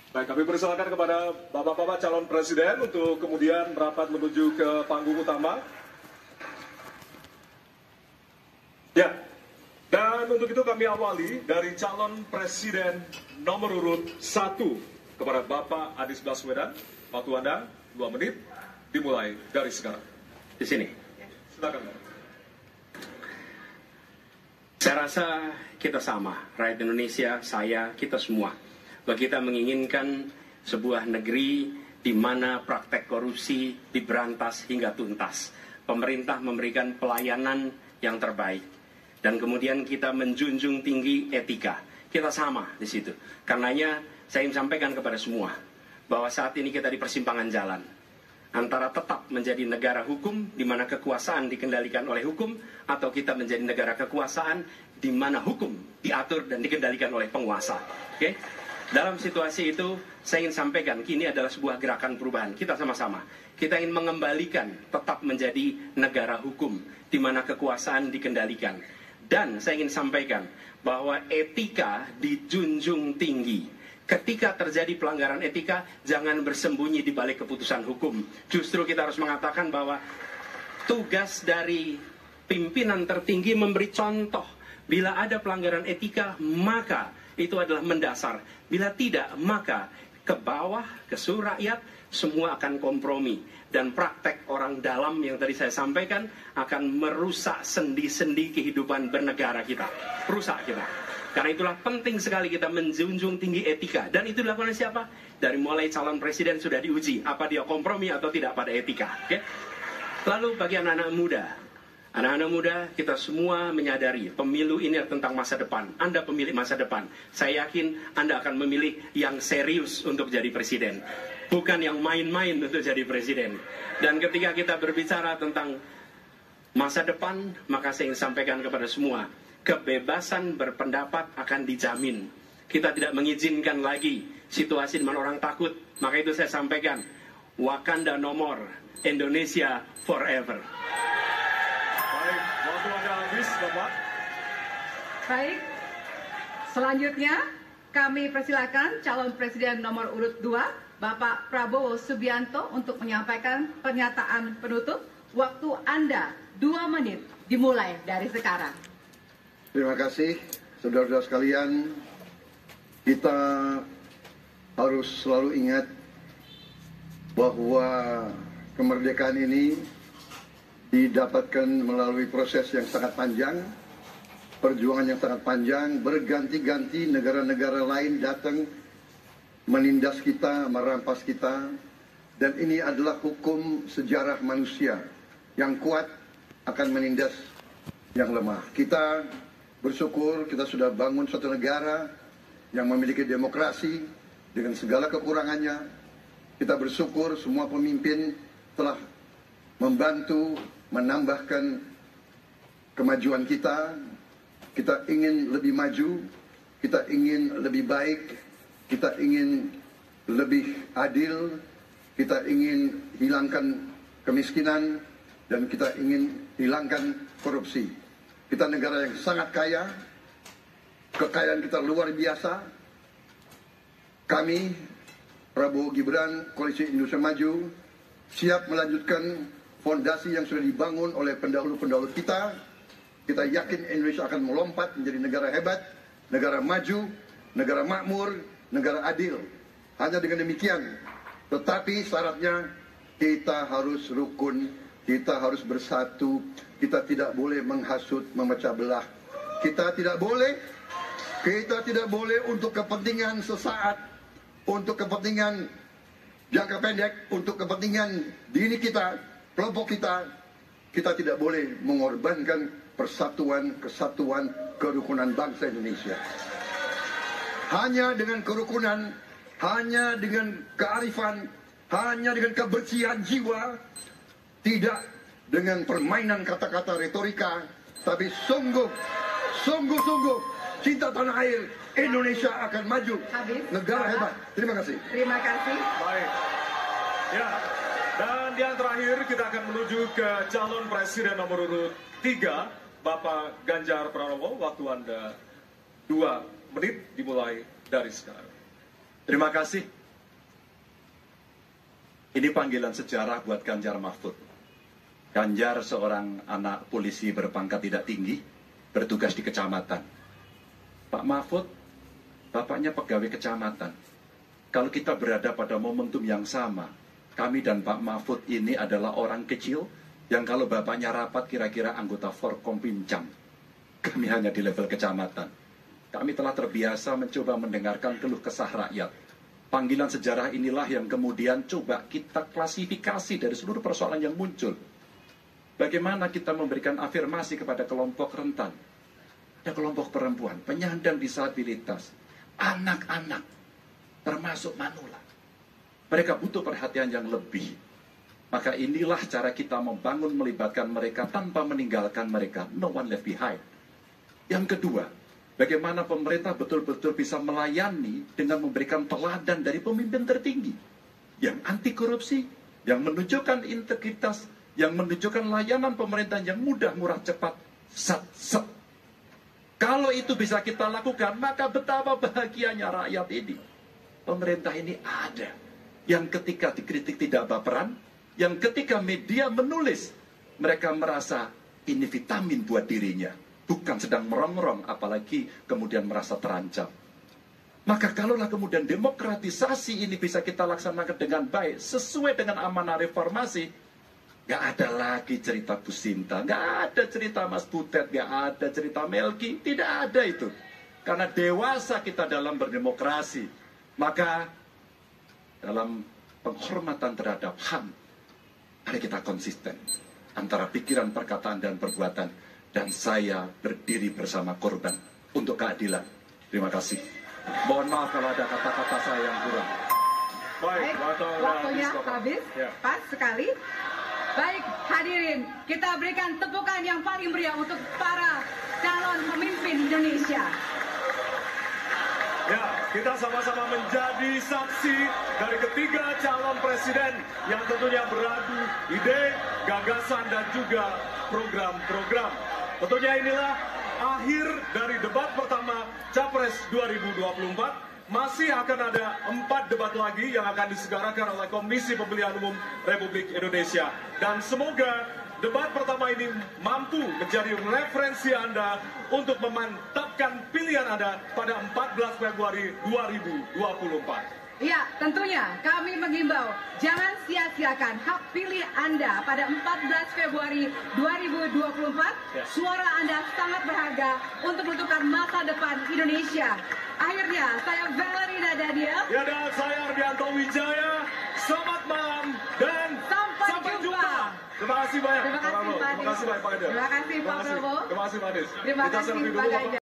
Baik, kami persilakan kepada Bapak-Bapak calon presiden untuk kemudian merapat menuju ke panggung utama. Ya, dan untuk itu kami awali dari calon presiden nomor urut 1 kepada Bapak Anies Baswedan. Waktu Anda 2 menit, dimulai dari sekarang. Di sini. Silakan. Saya rasa kita sama, rakyat Indonesia, saya, kita semua. Bahwa kita menginginkan sebuah negeri di mana praktek korupsi diberantas hingga tuntas. Pemerintah memberikan pelayanan yang terbaik. Dan kemudian kita menjunjung tinggi etika. Kita sama di situ. Karenanya saya ingin sampaikan kepada semua bahwa saat ini kita di persimpangan jalan. Antara tetap menjadi negara hukum di mana kekuasaan dikendalikan oleh hukum, atau kita menjadi negara kekuasaan di mana hukum diatur dan dikendalikan oleh penguasa. Oke? Dalam situasi itu, saya ingin sampaikan, kini adalah sebuah gerakan perubahan. Kita sama-sama. Kita ingin mengembalikan tetap menjadi negara hukum, di mana kekuasaan dikendalikan. Dan saya ingin sampaikan bahwa etika dijunjung tinggi. Ketika terjadi pelanggaran etika, jangan bersembunyi di balik keputusan hukum. Justru kita harus mengatakan bahwa tugas dari pimpinan tertinggi memberi contoh. Bila ada pelanggaran etika, maka itu adalah mendasar. Bila tidak, maka ke bawah, ke seluruh rakyat, semua akan kompromi. Dan praktek orang dalam yang tadi saya sampaikan akan merusak sendi-sendi kehidupan bernegara kita. Rusak kita. Karena itulah penting sekali kita menjunjung tinggi etika. Dan itu dilakukan oleh siapa? Dari mulai calon presiden sudah diuji. Apa dia kompromi atau tidak pada etika. Okay? Lalu bagi anak-anak muda. Anak-anak muda, kita semua menyadari pemilu ini tentang masa depan. Anda pemilik masa depan. Saya yakin Anda akan memilih yang serius untuk jadi presiden. Bukan yang main-main untuk jadi presiden. Dan ketika kita berbicara tentang masa depan, maka saya ingin sampaikan kepada semua, kebebasan berpendapat akan dijamin. Kita tidak mengizinkan lagi situasi di mana orang takut. Maka itu saya sampaikan, Wakanda no more, Indonesia forever. Baik, waktu Anda habis, Bapak. Baik, selanjutnya kami persilakan calon presiden nomor urut 2, Bapak Prabowo Subianto untuk menyampaikan pernyataan penutup. Waktu Anda 2 menit, dimulai dari sekarang. Terima kasih, saudara-saudara sekalian. Kita harus selalu ingat bahwa kemerdekaan ini didapatkan melalui proses yang sangat panjang, perjuangan yang sangat panjang, berganti-ganti negara-negara lain datang menindas kita, merampas kita, dan ini adalah hukum sejarah manusia. Yang kuat akan menindas yang lemah. Kita bersyukur kita sudah bangun suatu negara yang memiliki demokrasi dengan segala kekurangannya. Kita bersyukur semua pemimpin telah membantu menambahkan kemajuan kita. Kita ingin lebih maju, kita ingin lebih baik, kita ingin lebih adil, kita ingin hilangkan kemiskinan, dan kita ingin hilangkan korupsi. Kita negara yang sangat kaya, kekayaan kita luar biasa. Kami, Prabowo Gibran, Koalisi Indonesia Maju, siap melanjutkan fondasi yang sudah dibangun oleh pendahulu-pendahulu kita. Kita yakin Indonesia akan melompat menjadi negara hebat, negara maju, negara makmur, negara adil. Hanya dengan demikian. Tetapi syaratnya kita harus rukun, kita harus bersatu, kita tidak boleh menghasut, memecah belah. Kita tidak boleh untuk kepentingan sesaat, untuk kepentingan jangka pendek, untuk kepentingan diri kita, kelompok kita tidak boleh mengorbankan persatuan, kesatuan, kerukunan bangsa Indonesia. Hanya dengan kerukunan, hanya dengan kearifan, hanya dengan kebersihan jiwa, tidak dengan permainan kata-kata retorika, tapi sungguh cinta tanah air, Indonesia akan maju. Habis. Negara hebat. Terima kasih. Terima kasih. Baik. Ya. Dan yang terakhir kita akan menuju ke calon presiden nomor urut 3, Bapak Ganjar Pranowo. Waktu Anda 2 menit, dimulai dari sekarang. Terima kasih Ini panggilan sejarah buat Ganjar Mahfud. Ganjar seorang anak polisi berpangkat tidak tinggi, bertugas di kecamatan. Pak Mahfud, bapaknya pegawai kecamatan. Kalau kita berada pada momentum yang sama, kami dan Pak Mahfud ini adalah orang kecil yang kalau bapaknya rapat kira-kira anggota Forkompimcam. Kami hanya di level kecamatan. Kami telah terbiasa mencoba mendengarkan keluh kesah rakyat. Panggilan sejarah inilah yang kemudian coba kita klasifikasi dari seluruh persoalan yang muncul. Bagaimana kita memberikan afirmasi kepada kelompok rentan, ada kelompok perempuan, penyandang disabilitas, anak-anak, termasuk manula. Mereka butuh perhatian yang lebih. Maka inilah cara kita membangun melibatkan mereka tanpa meninggalkan mereka. No one left behind. Yang kedua, bagaimana pemerintah betul-betul bisa melayani dengan memberikan teladan dari pemimpin tertinggi yang anti korupsi, yang menunjukkan integritas, yang menunjukkan layanan pemerintahan yang mudah, murah, cepat, sat. Kalau itu bisa kita lakukan, maka betapa bahagianya rakyat ini. Pemerintah ini ada yang ketika dikritik tidak baperan, yang ketika media menulis, mereka merasa ini vitamin buat dirinya. Bukan sedang merongrong, apalagi kemudian merasa terancam. Maka kalaulah kemudian demokratisasi ini bisa kita laksanakan dengan baik, sesuai dengan amanah reformasi, gak ada lagi cerita Bu Sinta, gak ada cerita Mas Butet, gak ada cerita Melki, tidak ada itu. Karena dewasa kita dalam berdemokrasi, maka dalam penghormatan terhadap HAM, mari kita konsisten antara pikiran, perkataan, dan perbuatan. Dan saya berdiri bersama korban untuk keadilan. Terima kasih. Mohon maaf kalau ada kata-kata saya yang kurang. Baik, waktunya habis. Ya. Pas sekali. Baik, hadirin, kita berikan tepukan yang paling meriah untuk para calon pemimpin Indonesia. Ya, kita sama-sama menjadi saksi dari ketiga calon presiden yang tentunya beradu ide, gagasan, dan juga program-program. Tentunya inilah akhir dari debat pertama Capres 2024. Masih akan ada 4 debat lagi yang akan disegarakan oleh Komisi Pemilihan Umum Republik Indonesia. Dan semoga debat pertama ini mampu menjadi referensi Anda untuk memantapkan pilihan Anda pada 14 Februari 2024. Ya, tentunya kami mengimbau jangan sia-siakan hak pilih Anda pada 14 Februari 2024. Ya. Suara Anda sangat berharga untuk menentukan masa depan Indonesia. Akhirnya, saya Valerina Daniel. Ya, dan saya Ardianto Wijaya. Selamat malam dan Sampai jumpa. Terima kasih banyak. Terima kasih, Pak Prabowo. Pak Terima kasih banyak Pak Ade. Terima kasih, Pak Prabowo. Terima kasih Pak Anies. Terima Kita kasih, selfie Pak dulu. Ganjar.